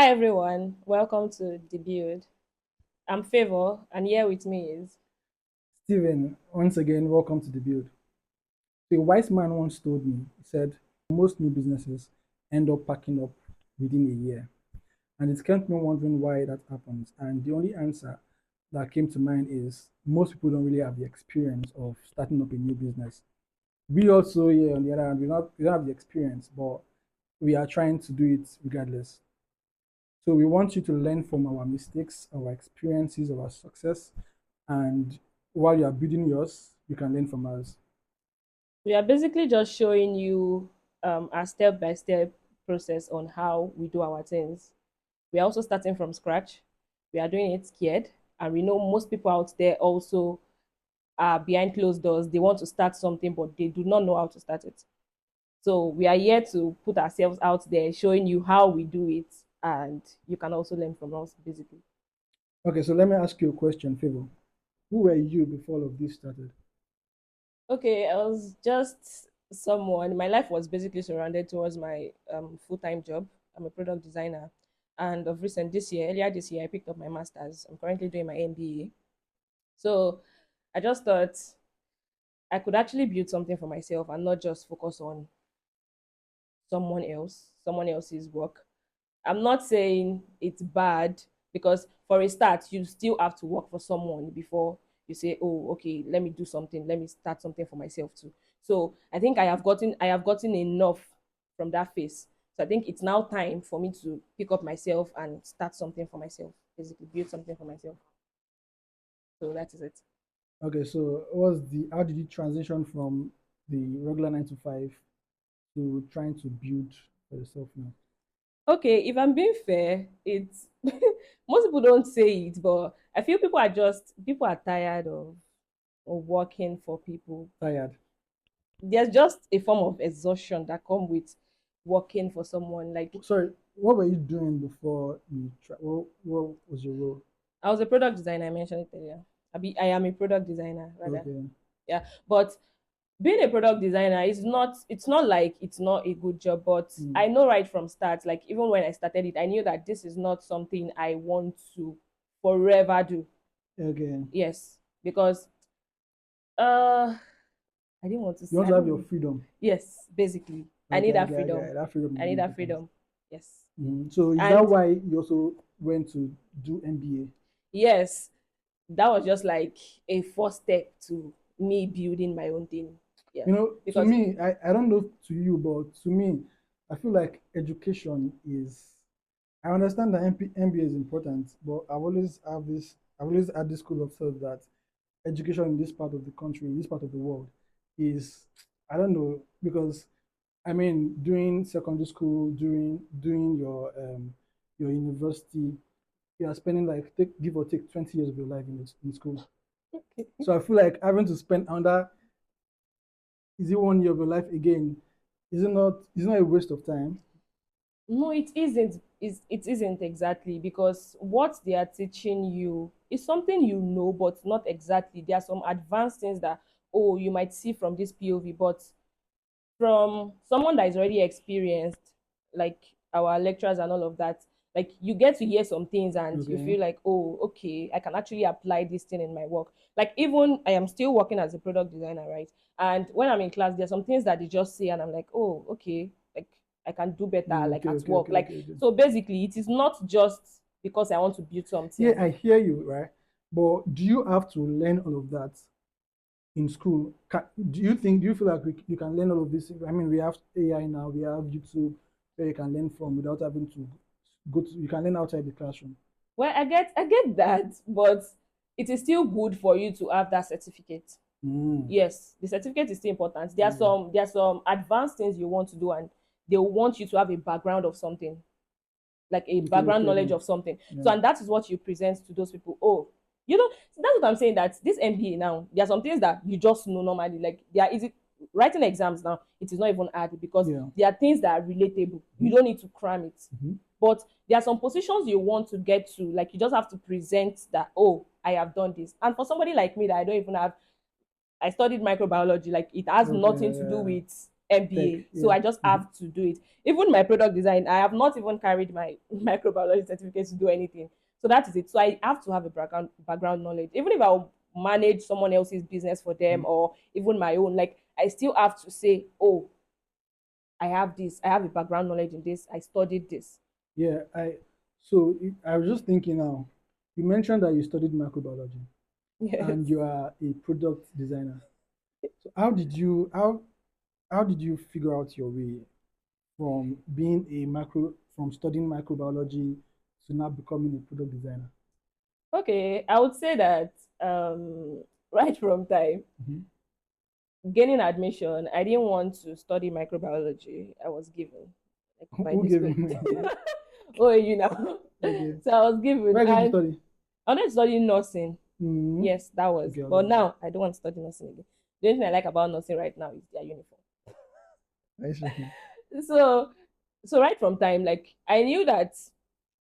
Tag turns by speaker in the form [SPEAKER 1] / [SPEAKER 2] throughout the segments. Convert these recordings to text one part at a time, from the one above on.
[SPEAKER 1] Hi everyone, welcome to the build. I'm Favour, and here with me is
[SPEAKER 2] Steven, once again, welcome to the build. A wise man once told me, he said, most new businesses end up packing up within a year. And it kept me wondering why that happens. And the only answer that came to mind is most people don't really have the experience of starting up a new business. We also, here on the other hand, we don't have the experience, but we are trying to do it regardless. So we want you to learn from our mistakes, our experiences, our success, and while you are building yours, you can learn from us.
[SPEAKER 1] we are basically just showing you a step by step process on how we do our things. We are also starting from scratch. We are doing it scared, and we know most people out there also are behind closed doors. They want to start something, but they do not know how to start it. So we are here to put ourselves out there, showing you how we do it, and you can also learn from us, basically.
[SPEAKER 2] Okay, so let me ask you a question, Favor. Who were you before all of this started?
[SPEAKER 1] Okay, I was just someone. My life was basically surrounded towards my full-time job. I'm a product designer, and of recent this year, earlier this year, I picked up my master's. I'm currently doing my MBA. So I just thought I could actually build something for myself and not just focus on someone else's work. I'm not saying it's bad because for a start, you still have to work for someone before you say, "Oh, okay, let me do something. Let me start something for myself too." So I think I have gotten enough from that phase. So I think it's now time for me to pick up myself and start something for myself. Basically, build something for myself. So that is it.
[SPEAKER 2] Okay, so how did you transition from the regular 9 to 5 to trying to build for yourself now?
[SPEAKER 1] Okay, if I'm being fair, it's most people don't say it, but I feel people are tired of working for people.
[SPEAKER 2] Tired.
[SPEAKER 1] There's just a form of exhaustion that come with working for someone. Like
[SPEAKER 2] Sorry, what were you doing before what was your role?
[SPEAKER 1] I was a product designer, I mentioned it earlier. I am a product designer rather.
[SPEAKER 2] Okay.
[SPEAKER 1] Yeah. But being a product designer is not it's not like it's not a good job, but
[SPEAKER 2] Mm,
[SPEAKER 1] I know right from start, like even when I started it, I knew that this is not something I want to forever do.
[SPEAKER 2] okay.
[SPEAKER 1] Yes. Because uh I didn't want to
[SPEAKER 2] You
[SPEAKER 1] say
[SPEAKER 2] want
[SPEAKER 1] I
[SPEAKER 2] to have
[SPEAKER 1] don't
[SPEAKER 2] your
[SPEAKER 1] know.
[SPEAKER 2] freedom.
[SPEAKER 1] Yes, basically. I
[SPEAKER 2] Okay,
[SPEAKER 1] need
[SPEAKER 2] I
[SPEAKER 1] that
[SPEAKER 2] get, I
[SPEAKER 1] freedom.
[SPEAKER 2] get. That freedom is
[SPEAKER 1] I
[SPEAKER 2] really
[SPEAKER 1] need that
[SPEAKER 2] important.
[SPEAKER 1] freedom. Yes.
[SPEAKER 2] So is that
[SPEAKER 1] And
[SPEAKER 2] why you also went to do MBA?
[SPEAKER 1] yes, that was just like a first step to me building my own thing. Yeah.
[SPEAKER 2] To
[SPEAKER 1] Because
[SPEAKER 2] me, I don't know to you, but to me, I feel like education is. I understand that MBA is important, but I've always had this school of thought that education in this part of the country, in this part of the world, is, I don't know, because I mean, doing secondary school, doing your university, you are spending like give or take 20 years of your life in school. So I feel like having to spend under, is it 1 year of your life again? Is it not a waste of time?
[SPEAKER 1] no, it isn't. It isn't exactly because what they are teaching you is something you know, but not exactly. There are some advanced things that you might see from this POV, but from someone that is already experienced, like our lecturers and all of that, like you get to hear some things and you
[SPEAKER 2] Okay.
[SPEAKER 1] feel like, oh, okay, I can actually apply this thing in my work. Like even I am still working as a product designer, right? And when I'm in class, there's some things that they just say, and I'm like, oh, okay, like I can do better, like
[SPEAKER 2] Okay,
[SPEAKER 1] at
[SPEAKER 2] okay,
[SPEAKER 1] work.
[SPEAKER 2] okay,
[SPEAKER 1] Like
[SPEAKER 2] okay, okay.
[SPEAKER 1] so basically it is not just because I want to build
[SPEAKER 2] Yeah,
[SPEAKER 1] something.
[SPEAKER 2] I hear you, right? But do you have to learn all of that in school? Do you feel like you can learn all of this? I mean, we have AI now, we have YouTube where you can learn from without having to you can learn outside the classroom.
[SPEAKER 1] Well, I get that, but it is still good for you to have that certificate.
[SPEAKER 2] Mm,
[SPEAKER 1] Yes, the certificate is still important. There are
[SPEAKER 2] yeah.
[SPEAKER 1] some advanced things you want to do, and they want you to have a background of something, like a
[SPEAKER 2] Okay,
[SPEAKER 1] background
[SPEAKER 2] okay,
[SPEAKER 1] knowledge
[SPEAKER 2] okay.
[SPEAKER 1] of something. So,
[SPEAKER 2] Yeah.
[SPEAKER 1] and that is what you present to those people. Oh, so that's what I'm saying. That this MBA now, there are some things that you just know normally. Like they are easy writing exams now. It is not even hard because
[SPEAKER 2] Yeah.
[SPEAKER 1] there are things that are relatable. You
[SPEAKER 2] Hmm.
[SPEAKER 1] don't need to cram it.
[SPEAKER 2] Hmm.
[SPEAKER 1] But there are some positions you want to get to. Like you just have to present that. Oh, I have done this. And for somebody like me that I don't even have I studied microbiology. Like it has
[SPEAKER 2] Okay,
[SPEAKER 1] nothing to do
[SPEAKER 2] yeah.
[SPEAKER 1] with
[SPEAKER 2] Tech,
[SPEAKER 1] MBA. So
[SPEAKER 2] yeah.
[SPEAKER 1] I just
[SPEAKER 2] Mhm.
[SPEAKER 1] have to do it. Even my product design, I have not even carried my microbiology certificate to do anything. So that is it. So I have to have a background knowledge. Even if I'll manage someone else's business for them
[SPEAKER 2] Mhm.
[SPEAKER 1] or even my own, like I still have to say, oh, I have this, I have a background knowledge in this, I studied this.
[SPEAKER 2] Yeah, I was just thinking now. You mentioned that you studied microbiology
[SPEAKER 1] Yes.
[SPEAKER 2] and you are a product designer. So how did you figure out your way from studying microbiology to now becoming a product designer?
[SPEAKER 1] Okay, I would say that right from time
[SPEAKER 2] Mhm.
[SPEAKER 1] gaining admission, I didn't want to study microbiology. I was given like by
[SPEAKER 2] Who
[SPEAKER 1] the
[SPEAKER 2] gave
[SPEAKER 1] school.
[SPEAKER 2] him?
[SPEAKER 1] Oh, you know.
[SPEAKER 2] Okay.
[SPEAKER 1] So I was given,
[SPEAKER 2] Where did you
[SPEAKER 1] and
[SPEAKER 2] study?
[SPEAKER 1] I wanted to study nursing.
[SPEAKER 2] Hmm.
[SPEAKER 1] Yes, that was.
[SPEAKER 2] Okay,
[SPEAKER 1] But
[SPEAKER 2] okay.
[SPEAKER 1] now I don't want to study nursing again. The only thing I like about nursing right now is their uniform.
[SPEAKER 2] I see.
[SPEAKER 1] So, so right from time, like I knew that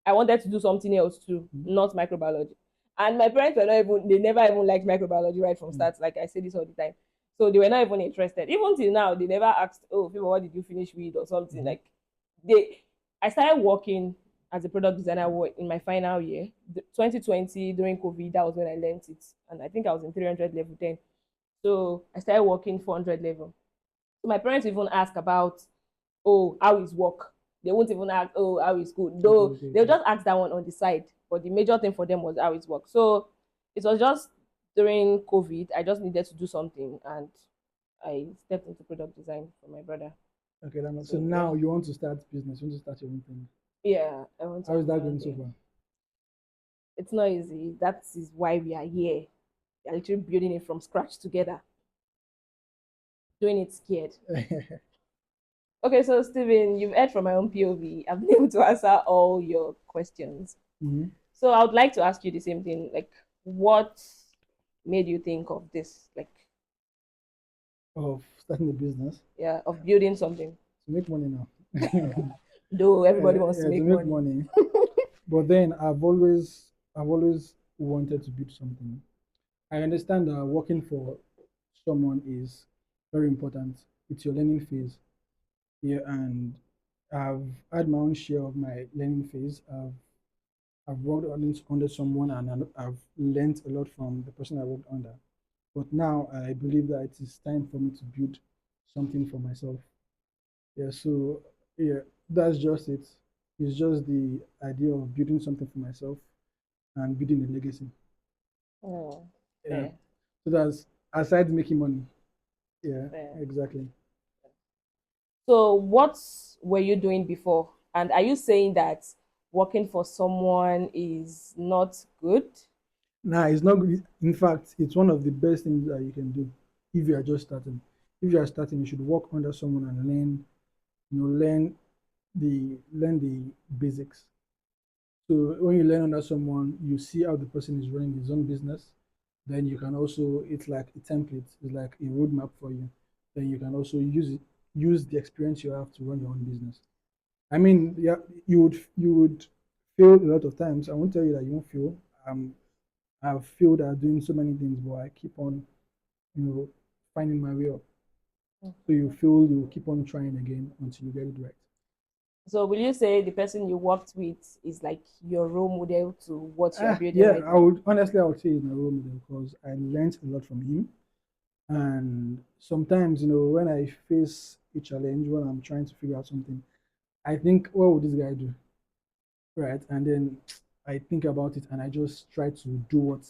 [SPEAKER 1] I wanted to do something else too,
[SPEAKER 2] Mhm.
[SPEAKER 1] not microbiology. And my parents were not even, they never even liked microbiology right from start. Like I say this all the time. So they were not even interested. Even till now, they never asked, oh, Favour, what did you finish with or something.
[SPEAKER 2] Mhm.
[SPEAKER 1] Like they, I started working as a product designer in my final year, 2020 during COVID. That was when I learned it. And I think I was in 300 level then. So I started working 400 level. So my parents even ask about, oh, how is work? They won't even ask, oh, how is school?
[SPEAKER 2] Okay,
[SPEAKER 1] Though
[SPEAKER 2] okay,
[SPEAKER 1] they'll
[SPEAKER 2] okay.
[SPEAKER 1] just ask that one on the side. But the major thing for them was how is work. So it was just during COVID, I just needed to do something and I stepped into product design for my brother.
[SPEAKER 2] Okay, so
[SPEAKER 1] So
[SPEAKER 2] now
[SPEAKER 1] yeah.
[SPEAKER 2] you want to start business, you want to start your own thing.
[SPEAKER 1] Yeah, I want to
[SPEAKER 2] How is
[SPEAKER 1] have my
[SPEAKER 2] that
[SPEAKER 1] own
[SPEAKER 2] going so
[SPEAKER 1] thing.
[SPEAKER 2] far?
[SPEAKER 1] It's not easy. That is why we are here. We're literally building it from scratch together, doing it scared. Okay, so Steven, you've heard from my own POV. I've been able to answer all your questions.
[SPEAKER 2] Mhm.
[SPEAKER 1] So I would like to ask you the same thing. Like, what made you think of this? Like,
[SPEAKER 2] Of starting a business
[SPEAKER 1] yeah, of building something.
[SPEAKER 2] to make money now.
[SPEAKER 1] Though everybody wants to
[SPEAKER 2] To
[SPEAKER 1] make
[SPEAKER 2] make
[SPEAKER 1] money.
[SPEAKER 2] money. But then I've always wanted to build something. I understand that working for someone is very important. It's your learning phase. Yeah, and I've had my own share of my learning phase. I've worked under someone and I've learned a lot from the person I worked under. But now I believe that it is time for me to build something for myself. Yeah, so yeah, that's just it. It's just the idea of building something for myself and building a legacy.
[SPEAKER 1] Oh,
[SPEAKER 2] Yeah.
[SPEAKER 1] fair,
[SPEAKER 2] So that's aside making money. Yeah,
[SPEAKER 1] fair.
[SPEAKER 2] exactly.
[SPEAKER 1] So, what were you doing before? And are you saying that working for someone is not good?
[SPEAKER 2] Nah, it's not good. In fact, it's one of the best things that you can do if you are just starting. If you are starting, you should work under someone and learn the basics. So when you learn under someone, you see how the person is running his own business. Then you can also, it's like a template, it's like a roadmap for you. Then you can also use the experience you have to run your own business. I mean, yeah, you would fail a lot of times. I won't tell you that you won't fail. I've failed at doing so many things, but I keep on, finding my way up. So you
[SPEAKER 1] Mhm.
[SPEAKER 2] feel you keep on trying again until you get it right.
[SPEAKER 1] So, will you say the person you worked with is like your role model to what you're building
[SPEAKER 2] Yeah,
[SPEAKER 1] right now?
[SPEAKER 2] I would say he's my role model because I learned a lot from him. And sometimes, when I face a challenge, when I'm trying to figure out something, I think, what would this guy do? Right. And then I think about it and I just try to do what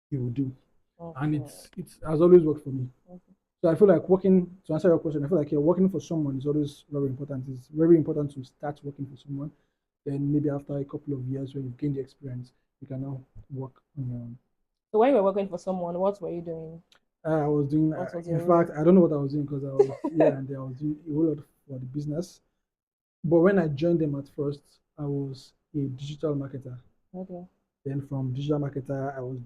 [SPEAKER 2] he would do. And
[SPEAKER 1] Okay.
[SPEAKER 2] it has always worked for me.
[SPEAKER 1] Okay.
[SPEAKER 2] So I feel like working to answer your question, I feel like working for someone is always very important. It's very important to start working for someone. Then maybe after a couple of years when you've gained the experience, you can now work on your own.
[SPEAKER 1] So, when you were working for someone, what were you doing?
[SPEAKER 2] I was doing,
[SPEAKER 1] What was
[SPEAKER 2] in
[SPEAKER 1] your
[SPEAKER 2] fact,
[SPEAKER 1] role?
[SPEAKER 2] I don't know what I was doing because I was here and there. I was doing a whole lot for the business. But when I joined them at first, I was a digital marketer.
[SPEAKER 1] Okay.
[SPEAKER 2] Then from digital marketer, I was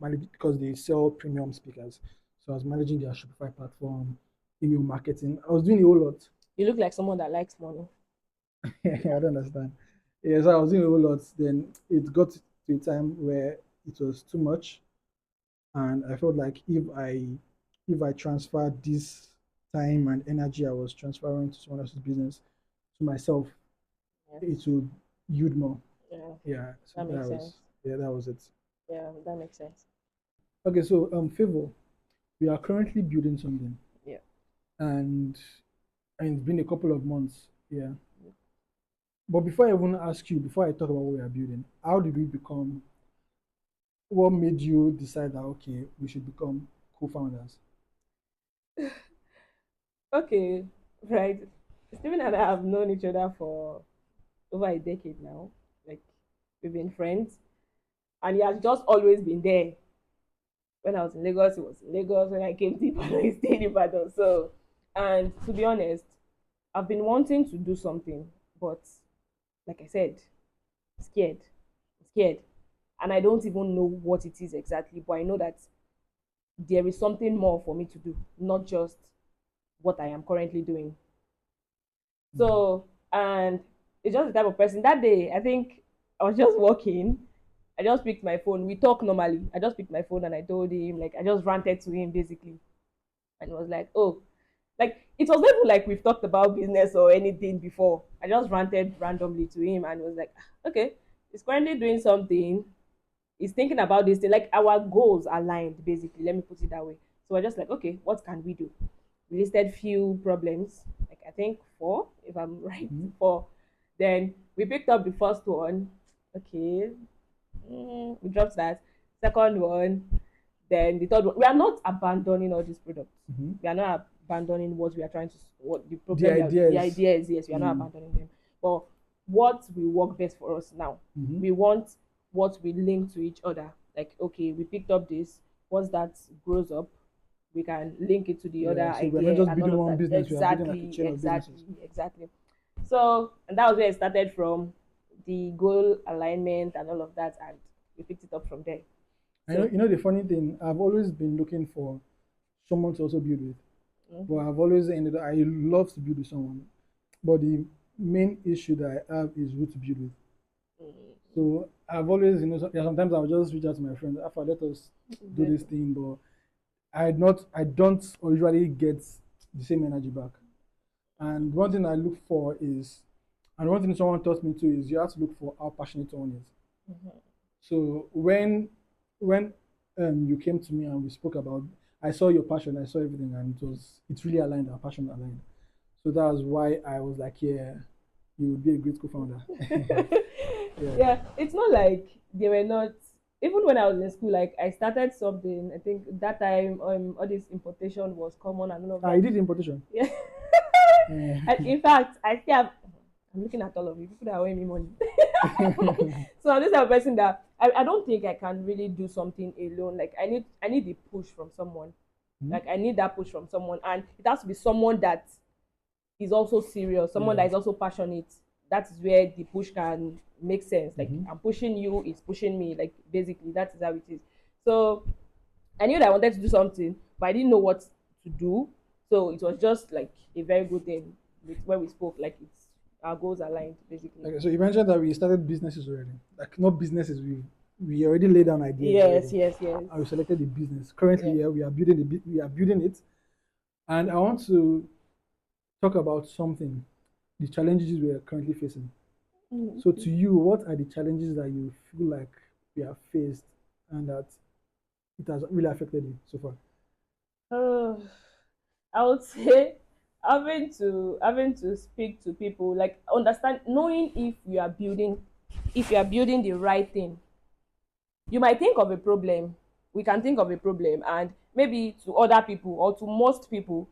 [SPEAKER 2] managing because they sell premium speakers. So I was managing their Shopify platform, email marketing. I was doing a whole lot.
[SPEAKER 1] You look like someone that likes money.
[SPEAKER 2] I don't understand. Yes, I was doing a whole lot. Then it got to a time where it was too much, and I felt like if I if I transfer this time and energy I was transferring to someone else's business to myself,
[SPEAKER 1] Yeah.
[SPEAKER 2] it would yield more.
[SPEAKER 1] Yeah.
[SPEAKER 2] Yeah, so
[SPEAKER 1] That makes sense.
[SPEAKER 2] that was it.
[SPEAKER 1] Yeah, that makes sense.
[SPEAKER 2] Okay, so Favor, we are currently building something,
[SPEAKER 1] Yeah.
[SPEAKER 2] and it's been a couple of months. Yeah, but before I even ask you, before I talk about what we are building, how did we become? What made you decide that okay, we should become co-founders?
[SPEAKER 1] Okay, right. Steven and I have known each other for over a decade now. Like, we've been friends, and he has just always been there. When I was in Lagos, he was in Lagos. When I came to Ibadan, he stayed in Ibadan. So, and to be honest, I've been wanting to do something, but like I said, scared, scared, and I don't even know what it is exactly. But I know that there is something more for me to do, not just what I am currently doing.
[SPEAKER 2] Mm-hmm.
[SPEAKER 1] So, and it's just the type of person. That day, I think I was just walking. I just picked my phone. We talk normally. I just picked my phone and I told him, like, I just ranted to him basically. And he was like, oh, like, it was never like we've talked about business or anything before. I just ranted randomly to him and he was like, "Ah, okay, he's currently doing something. He's thinking about this thing. Like, our goals aligned, basically. Let me put it that way. So we're just like, okay, what can we do? We listed few problems, like I think four, if I'm right,
[SPEAKER 2] Mm-hmm.
[SPEAKER 1] four. Then we picked up the first one. Okay, we dropped that. Second one, then the third one. We are not abandoning all these products.
[SPEAKER 2] Mm-hmm.
[SPEAKER 1] We are not abandoning what we are trying to, what the
[SPEAKER 2] The
[SPEAKER 1] problem, the
[SPEAKER 2] ideas.
[SPEAKER 1] idea is. Yes, we are not
[SPEAKER 2] Mm-hmm.
[SPEAKER 1] abandoning them. But what will work best for us now?
[SPEAKER 2] Mm-hmm.
[SPEAKER 1] We want what we link to each other. Like, okay, we picked up this. Once that grows up, we can link it to the other
[SPEAKER 2] Yeah, so we're not
[SPEAKER 1] idea
[SPEAKER 2] just
[SPEAKER 1] and all
[SPEAKER 2] building
[SPEAKER 1] of
[SPEAKER 2] one
[SPEAKER 1] that.
[SPEAKER 2] business, we are building like a
[SPEAKER 1] Exactly,
[SPEAKER 2] chain of businesses.
[SPEAKER 1] exactly, exactly. So, and that was where it started from, the goal alignment and all of that, and we picked it up from there.
[SPEAKER 2] I know,
[SPEAKER 1] So,
[SPEAKER 2] the funny thing, I've always been looking for someone to also build with, but
[SPEAKER 1] mhm.
[SPEAKER 2] I've always ended up, I love to build with someone, but the main issue that I have is who to build with. So I've always, yeah, sometimes I'll just reach out to my friends, after let us do this thing, but I don't usually get the same energy back. And one thing I look for is, and one thing someone taught me too is you have to look for how passionate someone is. So when you came to me and we spoke about, I saw your passion, I saw everything, and it's really aligned. Our passion aligned. So that was why I was like, yeah, you would be a great co-founder. Yeah.
[SPEAKER 1] Yeah, it's not like they were not. Even when I was in school, like, I started something. I think that time, all this importation was common and all of
[SPEAKER 2] I
[SPEAKER 1] that.
[SPEAKER 2] did importation.
[SPEAKER 1] Yeah.
[SPEAKER 2] Yeah.
[SPEAKER 1] And in fact, I still have. I'm looking at all of you people that owe me money. So I'm this type of person that I don't think I can really do something alone. Like, I need the push from someone.
[SPEAKER 2] Mhm.
[SPEAKER 1] Like, I need that push from someone, and it has to be someone that is also serious, someone
[SPEAKER 2] Yeah.
[SPEAKER 1] that is also passionate. That is where the push can make sense. Like,
[SPEAKER 2] Hmm.
[SPEAKER 1] I'm pushing you, is pushing me. Like, basically, that is how it is. So I knew that I wanted to do something, but I didn't know what to do. So it was just like a very good thing with when we spoke. Like, it's our goals aligned, basically.
[SPEAKER 2] Okay, so you mentioned that we started businesses already. Like not businesses, we already laid down ideas
[SPEAKER 1] Yes,
[SPEAKER 2] already,
[SPEAKER 1] yes, yes.
[SPEAKER 2] and we selected the business. Currently,
[SPEAKER 1] Yeah.
[SPEAKER 2] yeah, we are building it, and I want to talk about something, the challenges we are currently facing. So, to you, what are the challenges that you feel like we have faced and that it has really affected you so far?
[SPEAKER 1] Uh, I would say having to speak to people, like, understand, knowing if you are building the right thing. You might think of a problem, we can think of a problem, and maybe to other people or to most people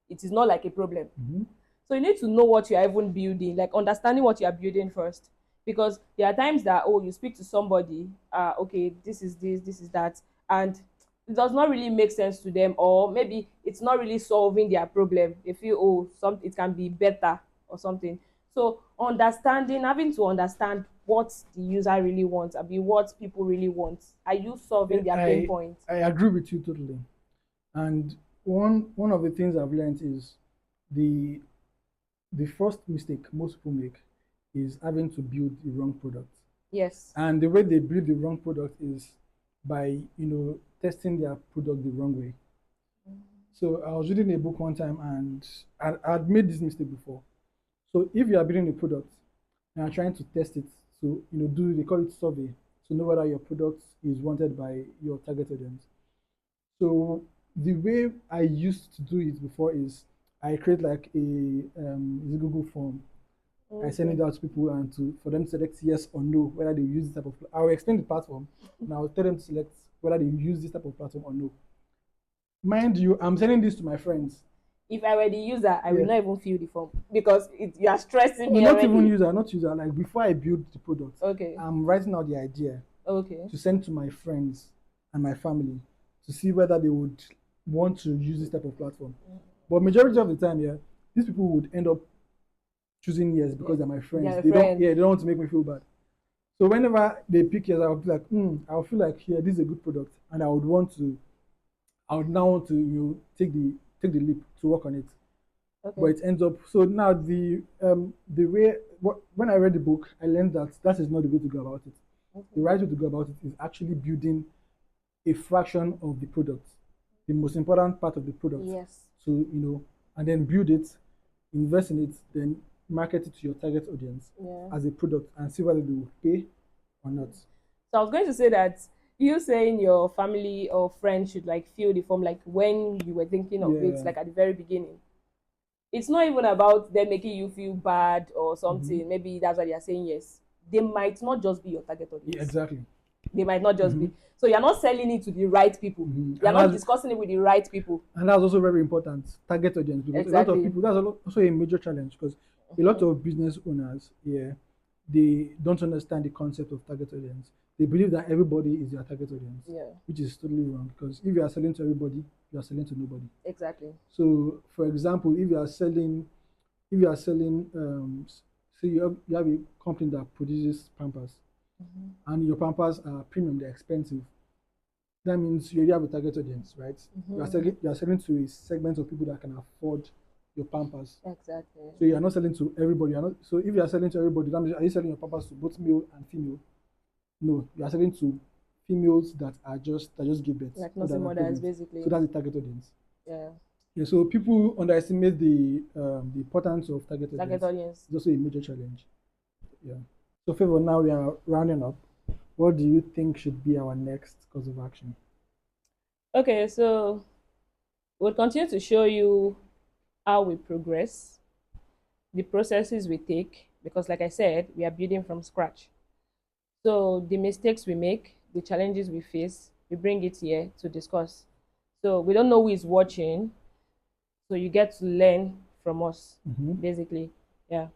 [SPEAKER 1] it is not like a problem.
[SPEAKER 2] Hmm.
[SPEAKER 1] So you need to know what you are even building, like understanding what you are building first. Because there are times that, oh, you speak to somebody, okay, this is that, and it does not really make sense to them, or maybe it's not really solving their problem. They feel, oh, some it can be better or something. So understanding, having to understand what the user really wants, I mean, what people really want. Are you
[SPEAKER 2] Yeah,
[SPEAKER 1] solving their pain point?
[SPEAKER 2] I agree with you totally. And one of the things I've learned is the the first mistake most people make is having to build the wrong product.
[SPEAKER 1] Yes.
[SPEAKER 2] And the way they build the wrong product is by testing their product the wrong way. So I was reading a book one time and I'd made this mistake before. So if you are building a product and are trying to test it, so do they call it survey to know whether your product is wanted by your target audience. So the way I used to do it before is I create like is a Google form. I send
[SPEAKER 1] Okay.
[SPEAKER 2] it out to people and to for them to select yes or no whether they use this type of. I will explain the platform and I will tell them to select whether they use this type of platform or no. Mind you, I'm sending this to my friends.
[SPEAKER 1] If I were the user, I will
[SPEAKER 2] Yeah.
[SPEAKER 1] not even fill the form because you are stressing
[SPEAKER 2] Oh,
[SPEAKER 1] me
[SPEAKER 2] not even
[SPEAKER 1] already.
[SPEAKER 2] user, not user. Like before I build the product,
[SPEAKER 1] Okay.
[SPEAKER 2] I'm writing out the idea
[SPEAKER 1] Okay.
[SPEAKER 2] to send to my friends and my family to see whether they would want to use this type of platform. But majority of the time, yeah, these people would end up choosing yes
[SPEAKER 1] Yeah.
[SPEAKER 2] because they're my
[SPEAKER 1] They
[SPEAKER 2] friends.
[SPEAKER 1] are a
[SPEAKER 2] They don't,
[SPEAKER 1] friend.
[SPEAKER 2] yeah, they don't want to make me feel bad. So whenever they pick yes, I'll be like, I'll feel like, yeah, this is a good product, and I would now want to, take the leap to work on it. But
[SPEAKER 1] Okay.
[SPEAKER 2] it ends up so now the way when I read the book, I learned that that is not the way to go about it. The
[SPEAKER 1] Okay.
[SPEAKER 2] right way to go about it is actually building a fraction of the product, the most important part of the product.
[SPEAKER 1] Yes.
[SPEAKER 2] So and then build it, invest in it, then market it to your target audience
[SPEAKER 1] Yeah.
[SPEAKER 2] as a product and see whether they will pay or not.
[SPEAKER 1] So I was going to say that you saying your family or friends should like fill the form like when you were thinking of it,
[SPEAKER 2] Yeah.
[SPEAKER 1] like at the very beginning. It's not even about them making you feel bad or
[SPEAKER 2] Hmm.
[SPEAKER 1] something. Maybe that's why they are saying yes. They might not just be your target
[SPEAKER 2] Yeah,
[SPEAKER 1] audience.
[SPEAKER 2] exactly.
[SPEAKER 1] They might not just
[SPEAKER 2] Hmm.
[SPEAKER 1] be. So you're not selling it to the right people. You're
[SPEAKER 2] And
[SPEAKER 1] not
[SPEAKER 2] that's
[SPEAKER 1] discussing it with the right people.
[SPEAKER 2] also very important, target audience, because a lot of
[SPEAKER 1] Exactly.
[SPEAKER 2] people, that's also a major challenge because a lot of business owners, yeah, they don't understand the concept of target audience. They believe that everybody is their target audience,
[SPEAKER 1] Yeah.
[SPEAKER 2] which is totally wrong because if you are selling to everybody, you are selling to nobody.
[SPEAKER 1] Exactly.
[SPEAKER 2] So for example, if you are selling say you have a company that produces pampers and your pampers are premium, they're expensive, that means you already have a target audience, right? You are selling to a segment of people that can afford your pampers.
[SPEAKER 1] Exactly.
[SPEAKER 2] So you are not selling to everybody. So if you are selling to everybody, that means are you selling your pampers to both male and female? No, you are selling to females that just give birth
[SPEAKER 1] Like
[SPEAKER 2] or that
[SPEAKER 1] nursing
[SPEAKER 2] are
[SPEAKER 1] mothers,
[SPEAKER 2] pregnant. So
[SPEAKER 1] basically.
[SPEAKER 2] that's the target audience.
[SPEAKER 1] Yeah.
[SPEAKER 2] Yeah, so people underestimate the importance of target
[SPEAKER 1] Target
[SPEAKER 2] audience.
[SPEAKER 1] audience.
[SPEAKER 2] It's also a major challenge. Yeah. So Favor, now we are rounding up. What do you think should be our next course of action?
[SPEAKER 1] Okay, so we'll continue to show you how we progress, the processes we take, because like I said, we are building from scratch. So the mistakes we make, the challenges we face, we bring it here to discuss. So we don't know who is watching, so you get to learn from us,
[SPEAKER 2] Mm-hmm.
[SPEAKER 1] basically. Yeah.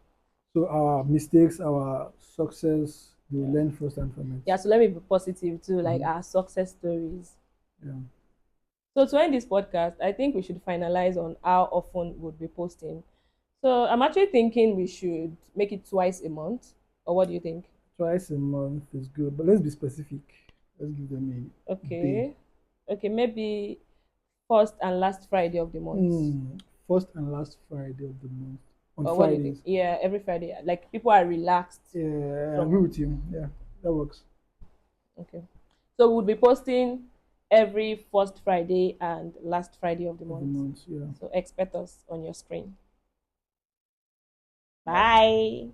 [SPEAKER 2] So our mistakes, our success, we
[SPEAKER 1] Yeah.
[SPEAKER 2] learn first and from
[SPEAKER 1] Yeah,
[SPEAKER 2] it.
[SPEAKER 1] so let me be positive too, like
[SPEAKER 2] Hmm.
[SPEAKER 1] our success stories.
[SPEAKER 2] Yeah.
[SPEAKER 1] So to end this podcast, I think we should finalize on how often we'll be posting. So I'm actually thinking we should make it twice a month. Or what do you think?
[SPEAKER 2] Twice a month is good, but let's be specific. Let's give them a day.
[SPEAKER 1] Okay. Okay, maybe first and last Friday of the month.
[SPEAKER 2] First and last Friday of the month. On
[SPEAKER 1] Or what do you think?
[SPEAKER 2] Fridays.
[SPEAKER 1] Yeah, every Friday. Like people are relaxed
[SPEAKER 2] Yeah, I agree
[SPEAKER 1] from.
[SPEAKER 2] with you. Yeah, that works.
[SPEAKER 1] Okay. So we'll be posting every first Friday and last Friday of the
[SPEAKER 2] Of the
[SPEAKER 1] month.
[SPEAKER 2] month. Yeah.
[SPEAKER 1] So expect us on your screen. Bye.